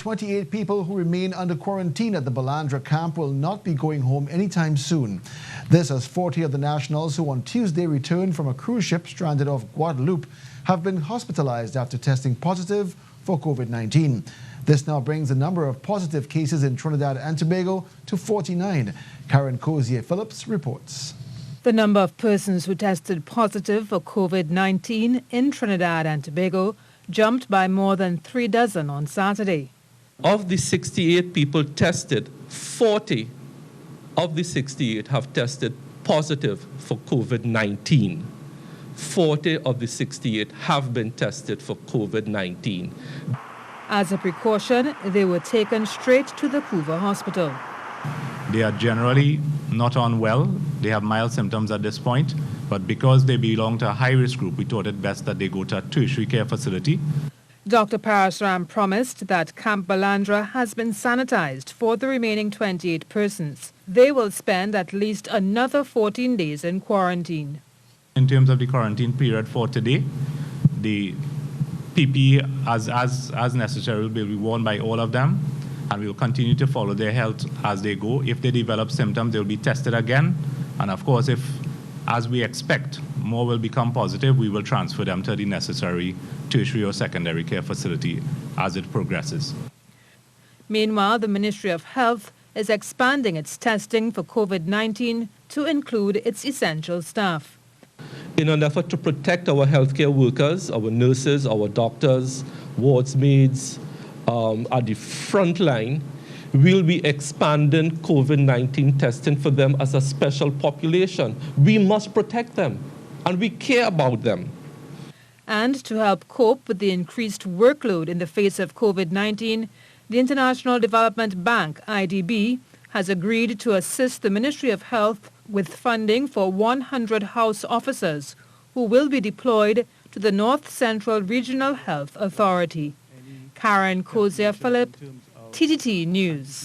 28 people who remain under quarantine at the Balandra Camp will not be going home anytime soon. This as 40 of the nationals who on Tuesday returned from a cruise ship stranded off Guadeloupe have been hospitalized after testing positive for COVID-19. This now brings the number of positive cases in Trinidad and Tobago to 49. Cozier Phillip reports. The number of persons who tested positive for COVID-19 in Trinidad and Tobago jumped by more than 3 dozen on Saturday. Of the 68 people tested, 40 of the 68 have tested positive for COVID-19. 40 of the 68 have been tested for COVID-19. As a precaution, they were taken straight to the Cozier Hospital. They are generally not unwell. They have mild symptoms at this point, but because they belong to a high-risk group, we thought it best that they go to a tertiary care facility. Dr. Parasram promised that Camp Balandra has been sanitized for the remaining 28 persons. They will spend at least another 14 days in quarantine. In terms of the quarantine period for today, the PPE as necessary will be worn by all of them, and we will continue to follow their health as they go. If they develop symptoms, they will be tested again. And of course, if, as we expect, more will become positive, we will transfer them to the necessary tertiary or secondary care facility as it progresses. Meanwhile, the Ministry of Health is expanding its testing for COVID-19 to include its essential staff. In an effort to protect our healthcare workers, our nurses, our doctors, wards maids at the front line, we'll be expanding COVID-19 testing for them as a special population. We must protect them, and we care about them. And to help cope with the increased workload in the face of COVID-19, the International Development Bank, IDB, has agreed to assist the Ministry of Health with funding for 100 house officers who will be deployed to the North Central Regional Health Authority. Cozier Phillip, TTT News.